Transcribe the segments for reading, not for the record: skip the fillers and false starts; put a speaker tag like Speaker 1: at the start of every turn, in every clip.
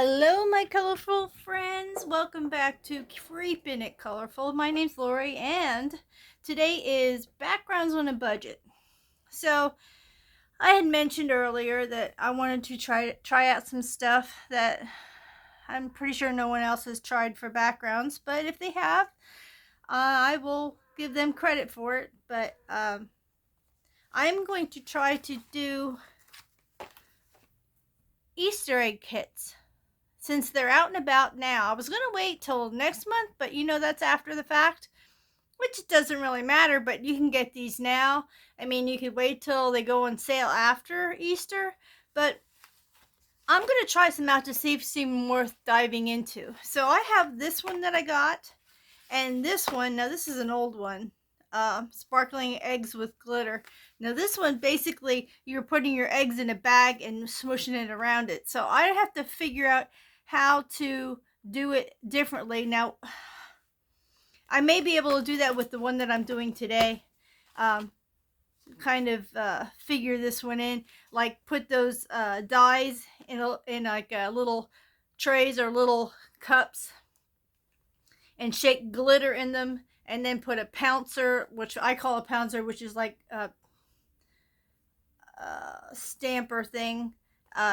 Speaker 1: Hello, my colorful friends. Welcome back to Creepin' It Colorful. My name's Lori, and today is Backgrounds on a Budget. So, I had mentioned earlier that I wanted to try out some stuff that I'm pretty sure no one else has tried for backgrounds, but if they have, I will give them credit for it. But I'm going to try to do Easter egg kits. Since they're out and about now. I was going to wait till next month, but that's after the fact, which doesn't really matter, but you can get these now. I mean, you could wait till they go on sale after Easter, but I'm going to try some out to see if seem worth diving into. So I have this one that I got, and this one, now this is an old one, sparkling eggs with glitter. Now this one, basically, you're putting your eggs in a bag and smushing it around it. So I have to figure out how to do it differently. Now, I may be able to do that with the one that I'm doing today. Figure this one in, like put those dies in like little trays or little cups, and shake glitter in them, and then put a pouncer, which I call a pouncer, which is like a stamper thing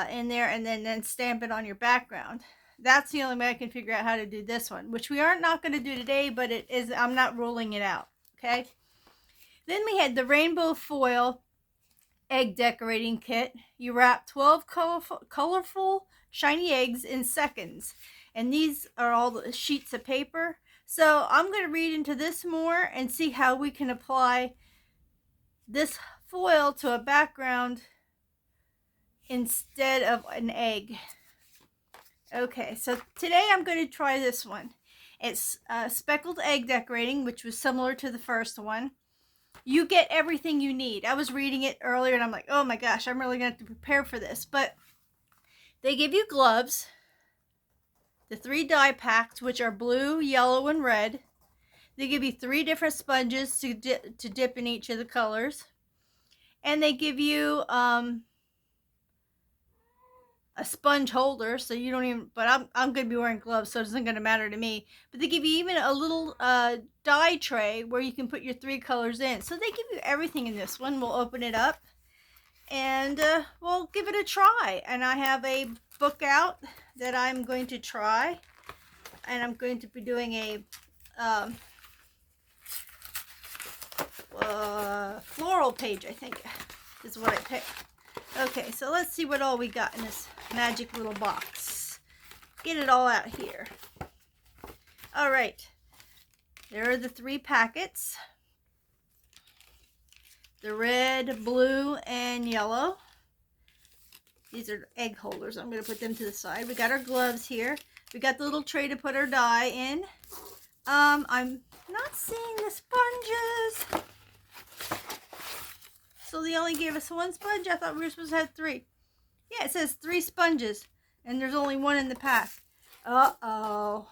Speaker 1: in there, and then stamp it on your background. That's the only way I can figure out how to do this one, which we are not going to do today, but it is, I'm not ruling it out. Okay. Then we had the rainbow foil egg decorating kit. You wrap 12 colorful shiny eggs in seconds, and these are all the sheets of paper. So I'm going to read into this more and see how we can apply this foil to a background instead of an egg. Okay, so today I'm going to try this one. It's speckled egg decorating, which was similar to the first one. You get everything you need. I was reading it earlier and I'm like, oh my gosh, I'm really going to have to prepare for this. But they give you gloves, the 3 dye packs, which are blue, yellow, and red. They give you 3 different sponges to dip in each of the colors. And they give you a sponge holder, so you don't even, but I'm going to be wearing gloves, so it isn't going to matter to me. But they give you even a little dye tray where you can put your 3 colors in. So they give you everything in this one. We'll open it up and we'll give it a try. And I have a book out that I'm going to try, and I'm going to be doing a floral page, I think is what I picked. Okay, so let's see what all we got in this magic little box. Get it all out here. All right, there are the 3 packets. The red, blue, and yellow. These are egg holders. I'm going to put them to the side. We got our gloves here. We got the little tray to put our dye in. I'm not seeing the sponges. So they only gave us 1 sponge? I thought we were supposed to have 3. Yeah, it says 3 sponges, and there's only 1 in the pack. Uh-oh.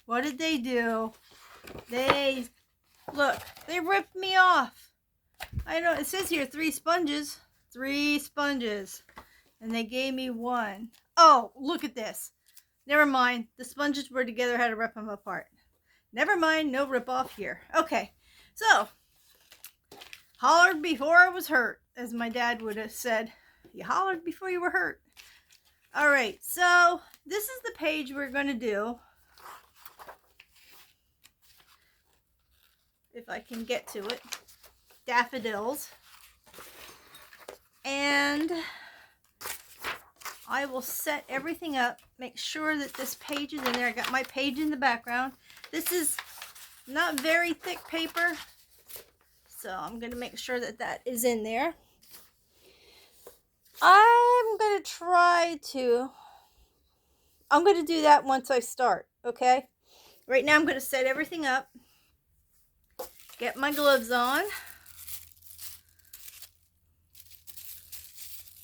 Speaker 1: What did they do? Look, they ripped me off. I know, it says here 3 sponges. 3 sponges. And they gave me 1. Oh, look at this. Never mind. The sponges were together. I had to rip them apart. Never mind. No rip off here. Okay. So, hollered before I was hurt, as my dad would have said. You hollered before you were hurt. All right. So, this is the page we're going to do. If I can get to it. Daffodils. And I will set everything up, make sure that this page is in there. I got my page in the background. This is not very thick paper, so I'm going to make sure that that is in there. I'm going to do that once I start, okay? Right now I'm going to set everything up, get my gloves on.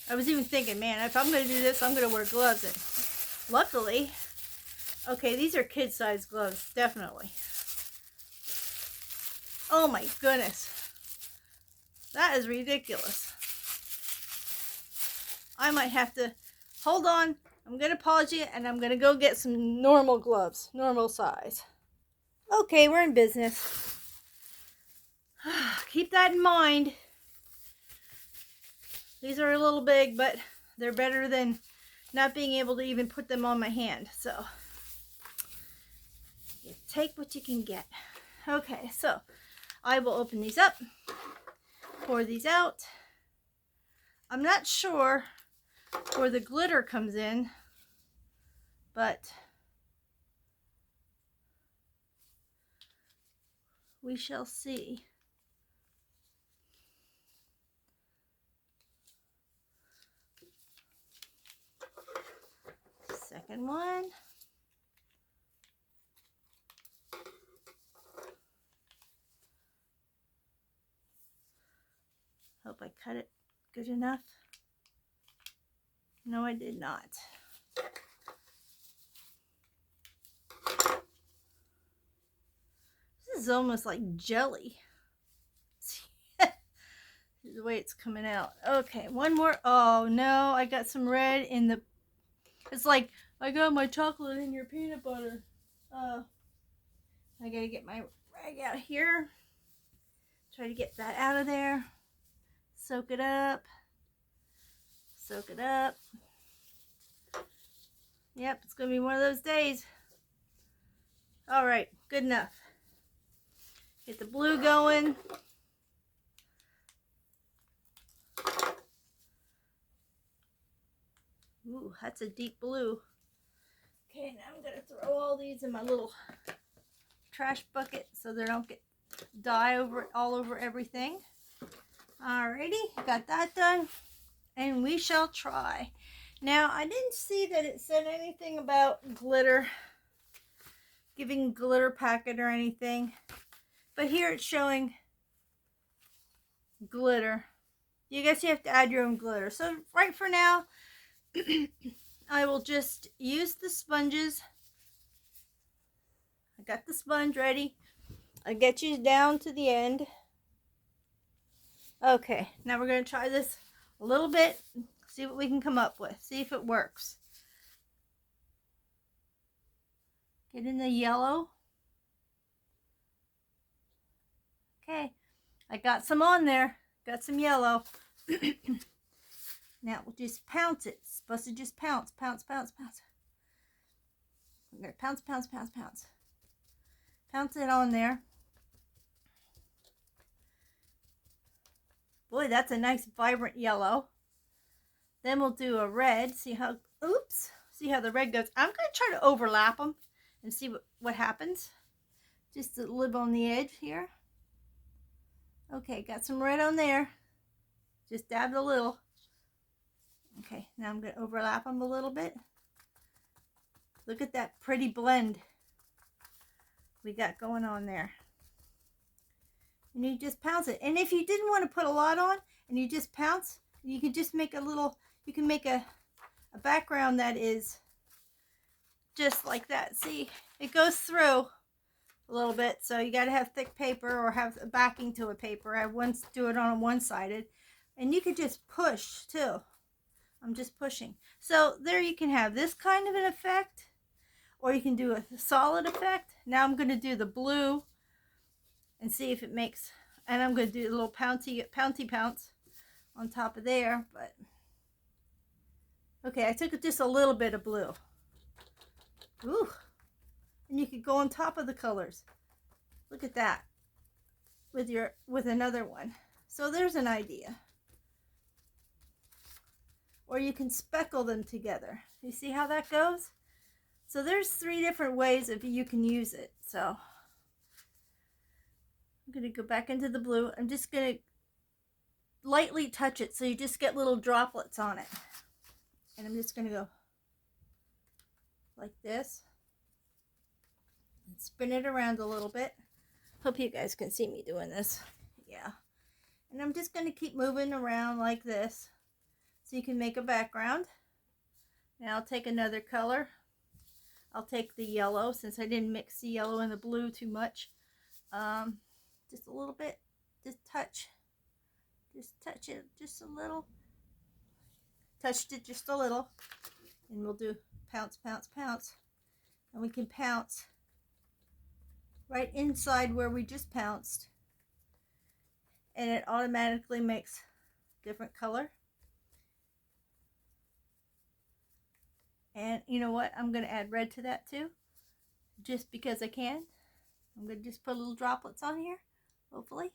Speaker 1: I was even thinking, man, if I'm going to do this, I'm going to wear gloves. And luckily, okay, these are kid-sized gloves, definitely. Oh my goodness. That is ridiculous. I might have to hold on. I'm going to pause you and I'm going to go get some normal gloves, normal size. Okay, we're in business. Keep that in mind. These are a little big, but they're better than not being able to even put them on my hand. So you take what you can get. Okay, so I will open these up, pour these out. I'm not sure where the glitter comes in, but we shall see. Second one. Hope I cut it good enough. No, I did not. This is almost like jelly. The way it's coming out. Okay, one more. Oh no, I got some red in the... It's like, I got my chocolate in your peanut butter. I gotta get my rag out here. Try to get that out of there. Soak it up. Soak it up. Yep, it's gonna be one of those days. Alright, good enough. Get the blue going. Ooh, that's a deep blue. Okay, now I'm gonna throw all these in my little trash bucket so they don't get dye over all over everything. Alrighty, got that done, and we shall try. Now, I didn't see that it said anything about glitter, giving glitter packet or anything, but here it's showing glitter. You guys have to add your own glitter. So right for now, I will just use the sponges. I got the sponge ready. I'll get you down to the end. Okay, now we're going to try this a little bit, see what we can come up with, see if it works. Get in the yellow. Okay, I got some on there, got some yellow. Now we'll just pounce it. It's supposed to just pounce, pounce, pounce, pounce. We're going to pounce, pounce, pounce, pounce. Pounce it on there. Boy, that's a nice vibrant yellow. Then we'll do a red. See how, oops, see how the red goes. I'm going to try to overlap them and see what happens. Just a little on the edge here. Okay, got some red on there. Just dabbed a little. Okay, now I'm going to overlap them a little bit. Look at that pretty blend we got going on there. And you just pounce it. And if you didn't want to put a lot on and you just pounce, you can just make a little, you can make a background that is just like that. See, it goes through a little bit, so you got to have thick paper or have a backing to a paper. I once do it on a one-sided, and you could just push too. I'm just pushing. So there you can have this kind of an effect, or you can do a solid effect. Now I'm going to do the blue and see if it makes, and I'm going to do a little pouncy pounce on top of there. But okay, I took just a little bit of blue. Ooh, and you could go on top of the colors. Look at that with another one. So there's an idea. Or you can speckle them together. You see how that goes? So there's 3 different ways of you can use it. So I'm going to go back into the blue. I'm just going to lightly touch it so you just get little droplets on it. And I'm just going to go like this and spin it around a little bit. Hope you guys can see me doing this. Yeah. And I'm just going to keep moving around like this so you can make a background. Now I'll take another color. I'll take the yellow since I didn't mix the yellow and the blue too much. Just a little bit. Just touch it just a little. Touched it just a little. And we'll do pounce, pounce, pounce. And we can pounce right inside where we just pounced. And it automatically makes different color. And you know what? I'm going to add red to that too. Just because I can. I'm going to just put little droplets on here. Hopefully.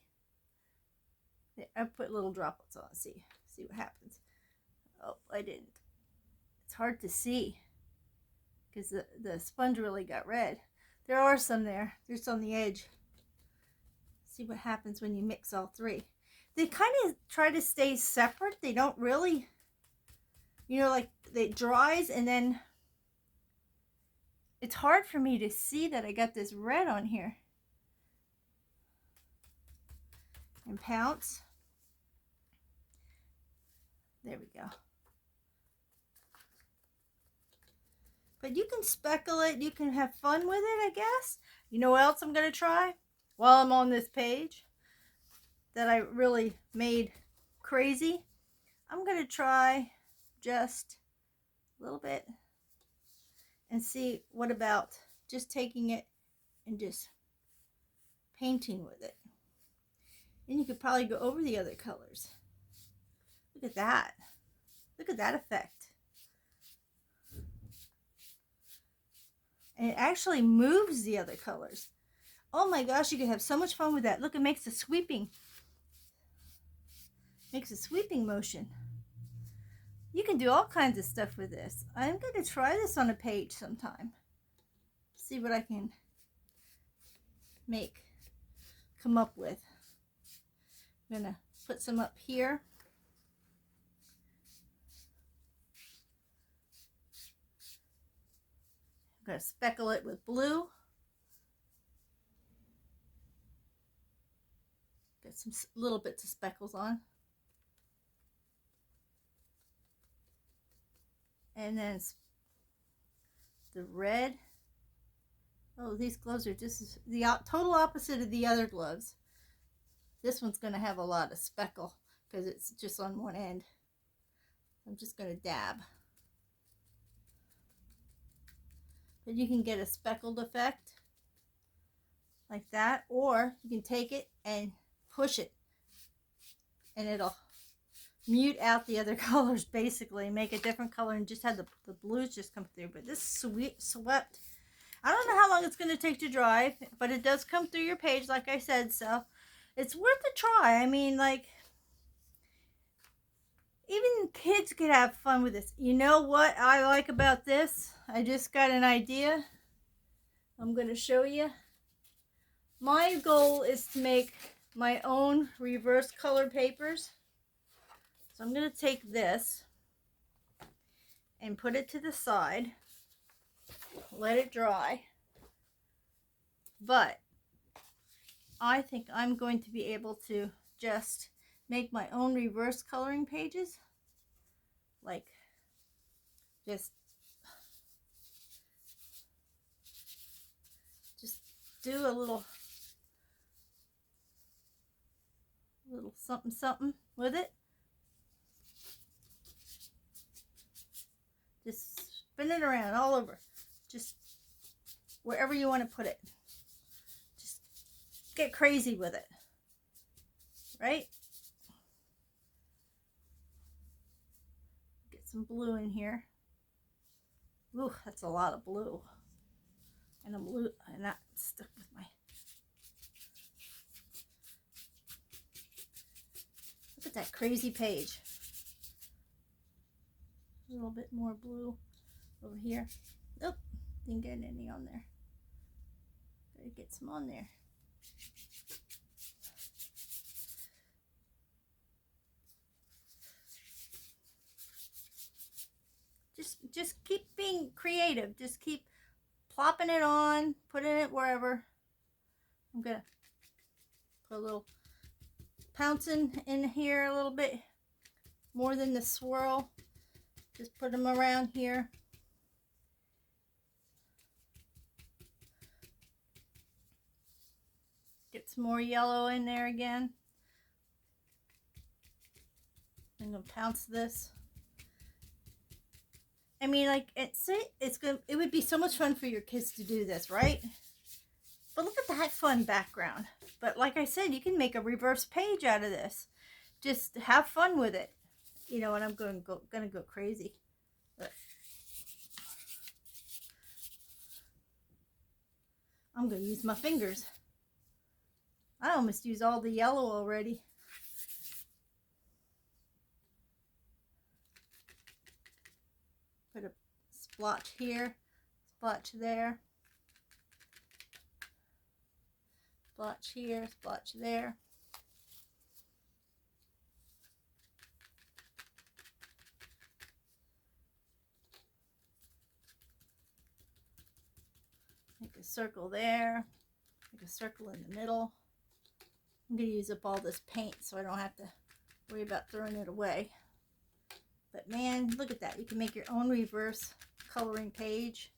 Speaker 1: I put little droplets on. See what happens. Oh, I didn't. It's hard to see because the sponge really got red. There are some there. There's on the edge. See what happens when you mix all three. They kind of try to stay separate. They don't really, like it dries and then it's hard for me to see that I got this red on here. And pounce. There we go. But you can speckle it. You can have fun with it, I guess. You know what else I'm going to try while I'm on this page that I really made crazy? I'm going to try just a little bit and see what about just taking it and just painting with it. And you could probably go over the other colors. Look at that. Look at that effect. And it actually moves the other colors. Oh my gosh, you could have so much fun with that. Look, it makes a sweeping motion. You can do all kinds of stuff with this. I'm going to try this on a page sometime. See what I can come up with. I'm going to put some up here. I'm going to speckle it with blue. Get some little bits of speckles on. And then the red. Oh, these gloves are just the total opposite of the other gloves. This one's going to have a lot of speckle because it's just on one end. I'm just going to dab. But you can get a speckled effect like that, or you can take it and push it and it'll mute out the other colors, basically make a different color and just have the blues just come through. But this swept, I don't know how long it's going to take to dry, but it does come through your page like I said, so it's worth a try. I mean, like, even kids could have fun with this. You know what I like about this? I just got an idea. I'm going to show you. My goal is to make my own reverse color papers. So I'm going to take this and put it to the side. Let it dry. But I think I'm going to be able to just make my own reverse coloring pages. Like, just do a little something something with it. Just spin it around all over. Just wherever you want to put it. Just get crazy with it. Right? Get some blue in here. Ooh, that's a lot of blue. And I'm not stuck with my... Look at that crazy page. A little bit more blue over here. Nope, didn't get any on there. Gotta get some on there. Just keep being creative. Just keep plopping it on, putting it wherever. I'm gonna put a little pouncing in here a little bit more than the swirl. Just put them around here. Get some more yellow in there again. I'm gonna pounce this. I mean, like, it would be so much fun for your kids to do this, right? But look at that fun background. But like I said, you can make a reverse page out of this. Just have fun with it. You know, and I'm gonna go crazy. But I'm gonna use my fingers. I almost used all the yellow already. Put a splotch here, splotch there, splotch here, splotch there. Make a circle there, make a circle in the middle. I'm going to use up all this paint so I don't have to worry about throwing it away. But man, look at that. You can make your own reverse coloring page.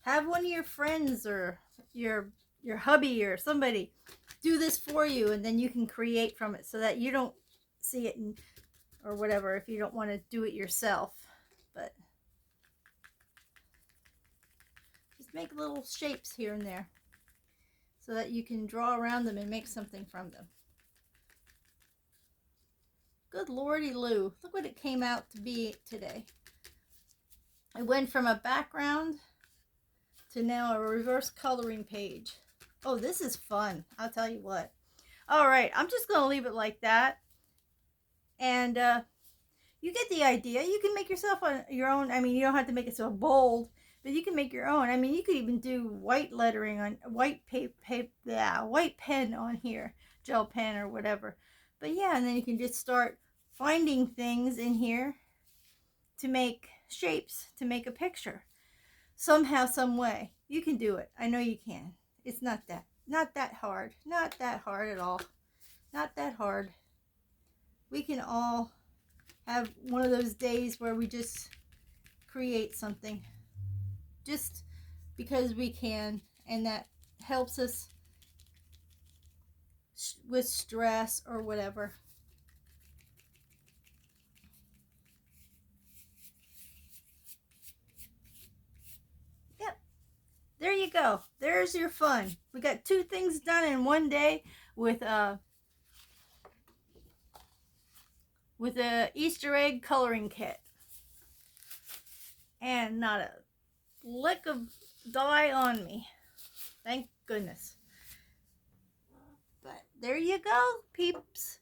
Speaker 1: Have one of your friends or your hubby or somebody do this for you, and then you can create from it so that you don't see it or whatever if you don't want to do it yourself. But just make little shapes here and there so that you can draw around them and make something from them. Good lordy Lou, look what it came out to be today. It went from a background to now a reverse coloring page. Oh, this is fun, I'll tell you what. All right, I'm just gonna leave it like that. And you get the idea. You can make yourself your own. I mean, you don't have to make it so bold, but you can make your own. I mean, you could even do white lettering on white paper, white pen on here, gel pen or whatever. But yeah, and then you can just start finding things in here to make shapes, to make a picture. Somehow, some way. You can do it. I know you can. It's not that hard. Not that hard at all. Not that hard. We can all have one of those days where we just create something just because we can, and that helps us with stress or whatever. Yep, there you go. There's your fun. We got 2 things done in one day with a Easter egg coloring kit, and not a lick of dye on me, thank goodness. But there you go, peeps.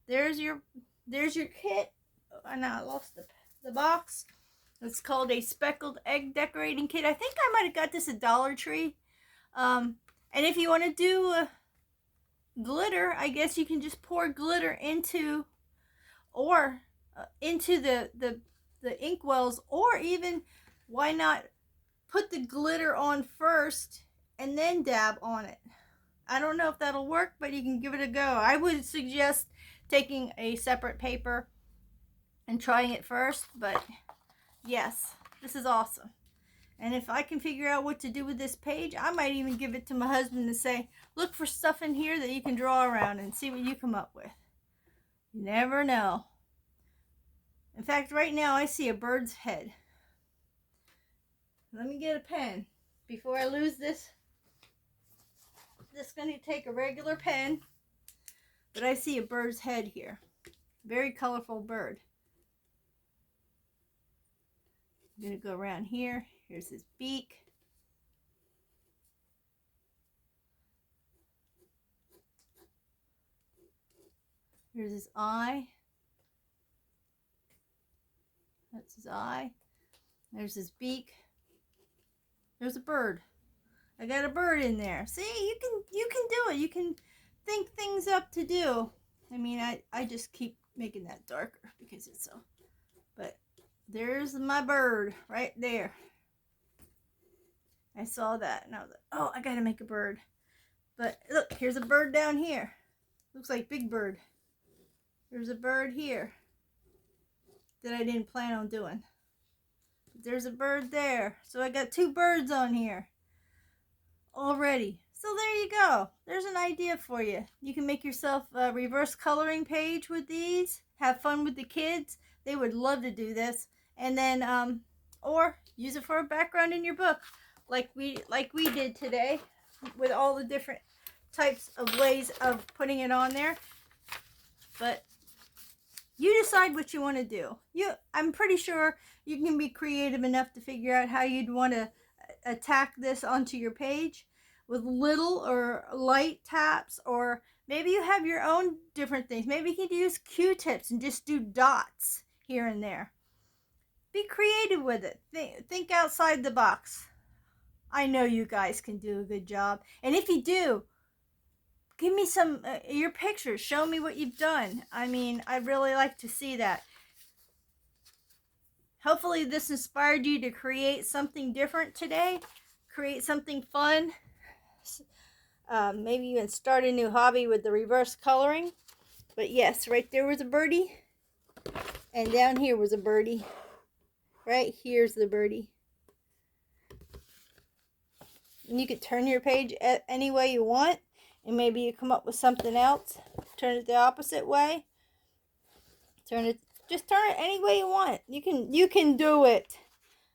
Speaker 1: There's your kit. Oh, I know I lost the box. It's called a speckled egg decorating kit. I think I might have got this at Dollar Tree. And if you want to do glitter, I guess you can just pour glitter into the ink wells, or even why not put the glitter on first and then dab on it. I don't know if that'll work, but you can give it a go. I would suggest taking a separate paper and trying it first, but yes, this is awesome. And if I can figure out what to do with this page, I might even give it to my husband and say, look for stuff in here that you can draw around and see what you come up with. You never know. In fact, right now I see a bird's head. Let me get a pen before I lose this. Just going to take a regular pen, but I see a bird's head here. Very colorful bird. I'm going to go around here. Here's his beak. Here's his eye. That's his eye. There's his beak. There's a bird. I got a bird in there. See, you can do it. You can think things up to do. I mean, I just keep making that darker because it's so. But there's my bird right there. I saw that and I was like, oh, I gotta make a bird. But look, here's a bird down here. Looks like Big Bird. There's a bird here that I didn't plan on doing. There's a bird there. So I got 2 birds on here already. So there you go. There's an idea for you. You can make yourself a reverse coloring page with these. Have fun with the kids. They would love to do this. And then, or use it for a background in your book, like we did today, with all the different types of ways of putting it on there. But you decide what you want to do. I'm pretty sure you can be creative enough to figure out how you'd want to attack this onto your page with little or light taps, or maybe you have your own different things. Maybe you can use Q-tips and just do dots here and there. Be creative with it. Think outside the box. I know you guys can do a good job. And if you do, give me some your pictures. Show me what you've done. I mean, I'd really like to see that. Hopefully this inspired you to create something different today. Create something fun. Maybe even start a new hobby with the reverse coloring. But yes, right there was a birdie. And down here was a birdie. Right here's the birdie. And you could turn your page any way you want. And maybe you come up with something else. Turn it the opposite way. Just turn it any way you want. You can do it.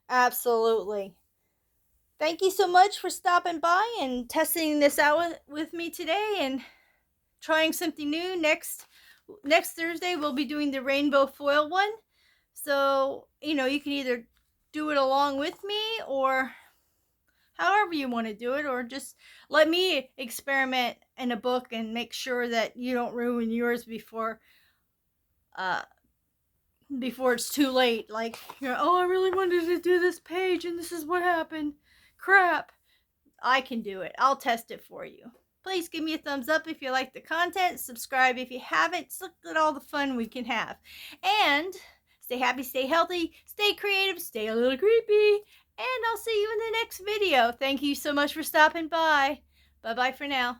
Speaker 1: Absolutely. Thank you so much for stopping by and testing this out with me today and trying something new. Next Thursday we'll be doing the rainbow foil one. So, you can either do it along with me or however you want to do it, or just let me experiment in a book and make sure that you don't ruin yours before it's too late. Like, oh, I really wanted to do this page and this is what happened. Crap. I can do it. I'll test it for you. Please give me a thumbs up if you like the content. Subscribe if you haven't. Just look at all the fun we can have. And stay happy, stay healthy, stay creative, stay a little creepy. And I'll see you in the next video. Thank you so much for stopping by. Bye-bye for now.